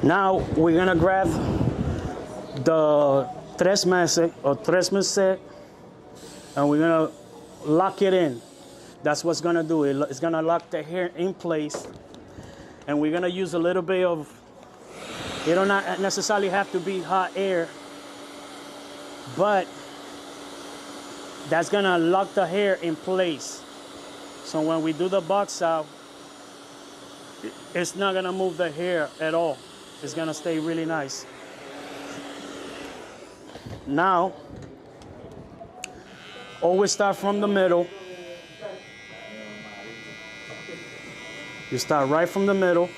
now we're gonna grab the 3 meses or 3 meses, and we're gonna lock it in. That's what's gonna do it. It's gonna lock the hair in place, and we're gonna use a little bit of, it don't not necessarily have to be hot air, but that's gonna lock the hair in place. So when we do the box out, it's not gonna move the hair at all. It's gonna stay really nice. Now, always start from the middle. You start right from the middle,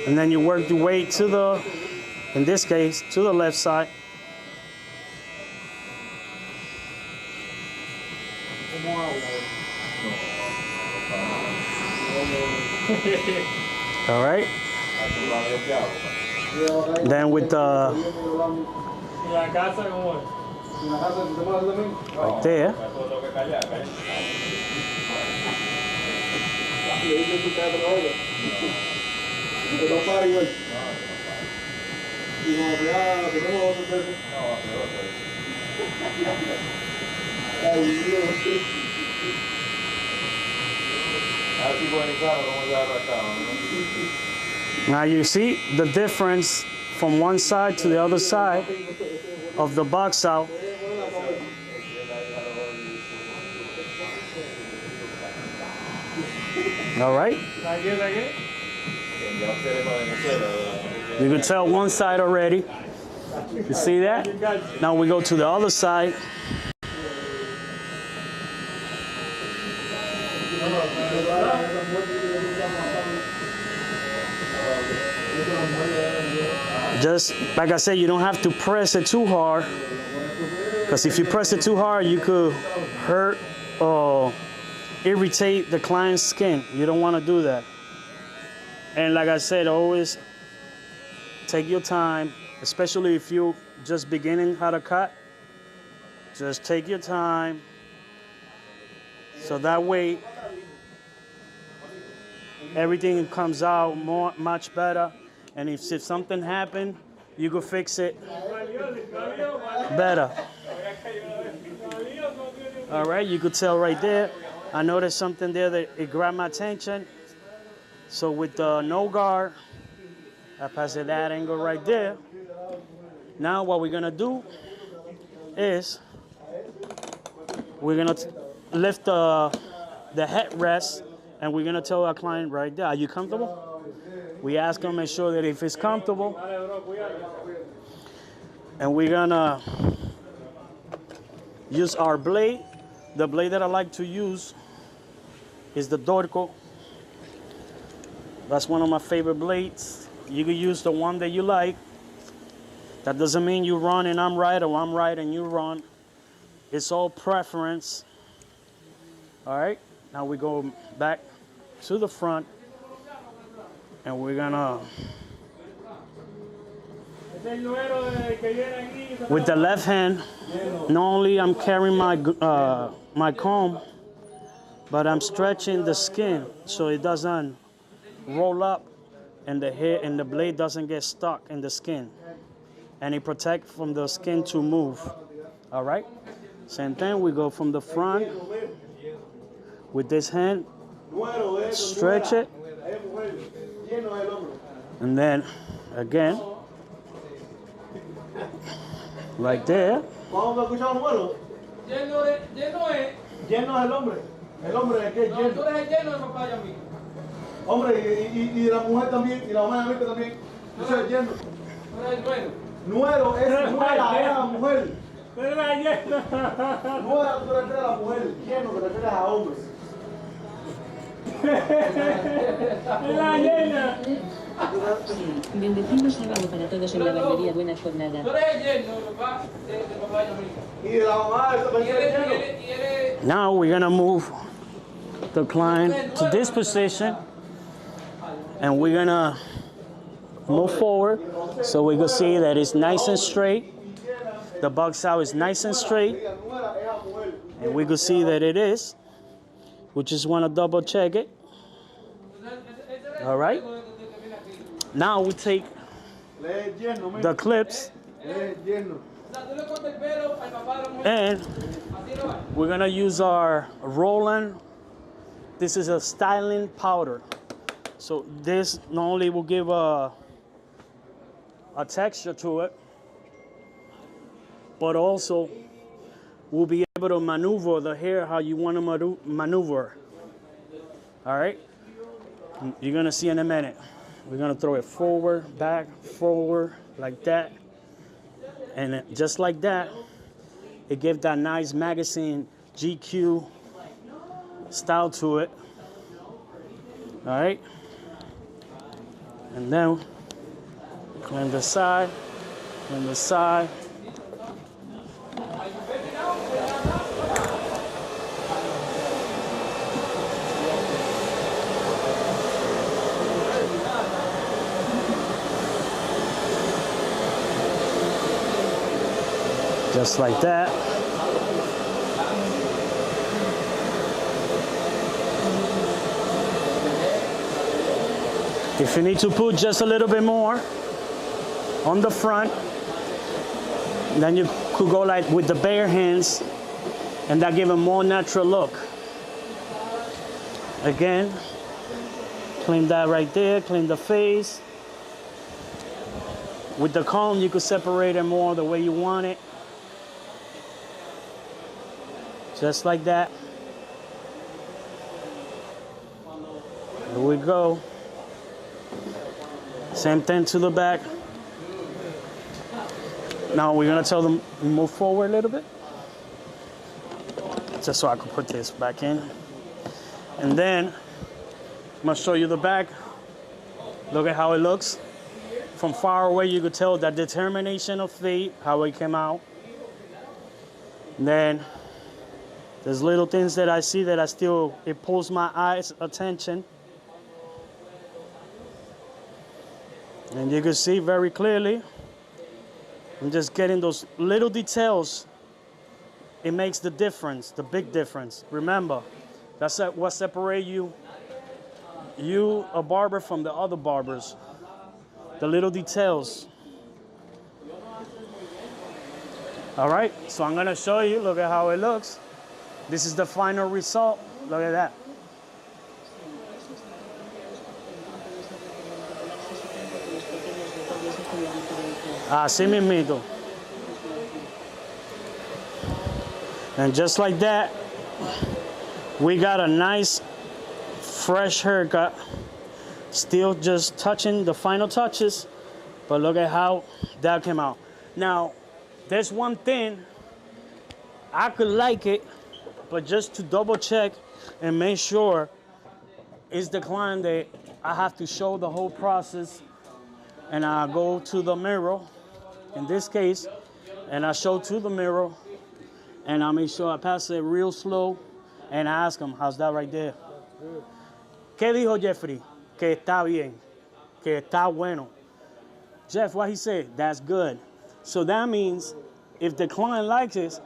and then you work your way to the, in this case, to the left side. All right. Then with the right there. Now you see the difference from one side to the other side of the box out. All right. You can tell one side already. You see that? Now we go to the other side. Just like I said, you don't have to press it too hard, because if you press it too hard, you could hurt or irritate the client's skin. You don't want to do that. And like I said, always take your time, especially if you're just beginning how to cut. Just take your time, so that way everything comes out much better. And if something happened, you could fix it better. All right, you could tell right there. I noticed something there that it grabbed my attention. So with the no guard, I pass it that angle right there. Now what we're gonna do is we're gonna lift the headrest, and we're gonna tell our client right there, are you comfortable? We ask them, make sure that if it's comfortable, and we're gonna use our blade. The blade that I like to use is the Dorco. That's one of my favorite blades. You can use the one that you like. That doesn't mean you run and I'm right, or I'm right and you run. It's all preference. All right, now we go back to the front, and we're gonna, with the left hand, not only I'm carrying my comb, but I'm stretching the skin so it doesn't roll up and the hair and the blade doesn't get stuck in the skin, and it protects from the skin to move. All right, same thing, we go from the front with this hand, stretch it, and then again right there. Lleno es el hombre. El hombre es que es lleno. Tú eres el lleno de papaya, amigo. Hombre, y la mujer también, y la mamá de América también. Yo soy el lleno. Tú eres el nuero. Nuero es nuera, es la mujer. Tú eres la llena. Nuera, tú te refieres a la mujer. Lleno, te refieres a hombres. Es la llena. Bendecido sábado para todos en la barbería. Buena jornada. Tú eres el lleno, papá, de papaya, amigo. Y de la mamá, también es lleno. Now we're gonna move the client to this position, and we're gonna move forward so we can see that it's nice and straight. The box out is nice and straight, and we can see that it is. We just want to double check it. All right. Now we take the clips and we're gonna use our Roland. This is a styling powder. So this not only will give a texture to it, but also will be able to maneuver the hair how you want to maneuver. All right? You're gonna see in a minute. We're gonna throw it forward, back, forward, like that. And just like that, it gives that nice magazine GQ style to it. All right? And then clean the side, clean the side. Just like that. If you need to put just a little bit more on the front, then you could go like with the bare hands, and that give a more natural look. Again, clean that right there, clean the face. With the comb, you could separate it more the way you want it. Just like that. Here we go. Same thing to the back. Now we're gonna tell them move forward a little bit. Just so I can put this back in. And then I'm gonna show you the back. Look at how it looks. From far away, you could tell that determination of fate, how it came out. And then there's little things that I see that it pulls my eyes attention. And you can see very clearly. I'm just getting those little details. It makes the difference, the big difference. Remember, that's what separates you, a barber, from the other barbers. The little details. All right, so I'm gonna show you, look at how it looks. This is the final result, look at that. Así mismito. And just like that, we got a nice, fresh haircut. Still just touching the final touches, but look at how that came out. Now, there's one thing, I could like it, but just to double check and make sure it's the client that I have to show the whole process, and I go to the mirror, in this case, and I show to the mirror, and I make sure I pass it real slow, and I ask him, how's that right there? ¿Qué dijo Jeffrey? Que está bien, que está bueno. Jeff, what he said? That's good. So that means if the client likes it,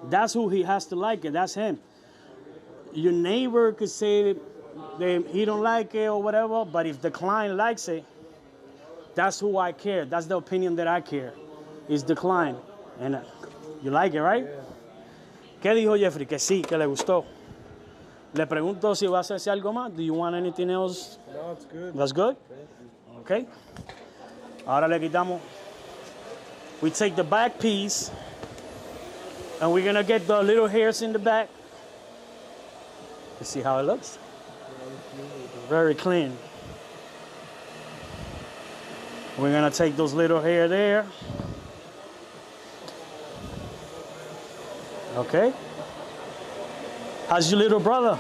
that's who he has to like it. That's him. Your neighbor could say that he don't like it or whatever, but if the client likes it, that's who I care. That's the opinion that I care, is the client. And you like it, right? Yeah. ¿Qué dijo Jeffrey? Que sí, que le gustó. Le pregunto si va a hacerse algo más. Do you want anything else? No, it's good. That's good? Okay. Ahora le quitamos. We take the back piece, and we're gonna get the little hairs in the back. You see how it looks? Very clean. We're gonna take those little hair there. Okay. How's your little brother?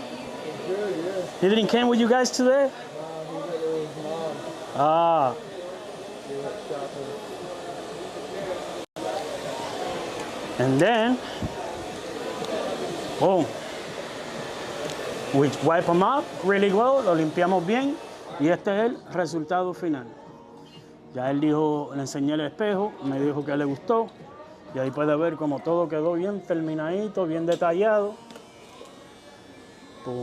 Good, yeah. He didn't come with you guys today? He went with his mom. Ah. He went shopping. And then, boom. We wipe them up really well, lo limpiamos bien, y este es el resultado final. Ya él dijo, le enseñé el espejo, me dijo que le gustó, y ahí puede ver como todo quedó bien terminadito, bien detallado.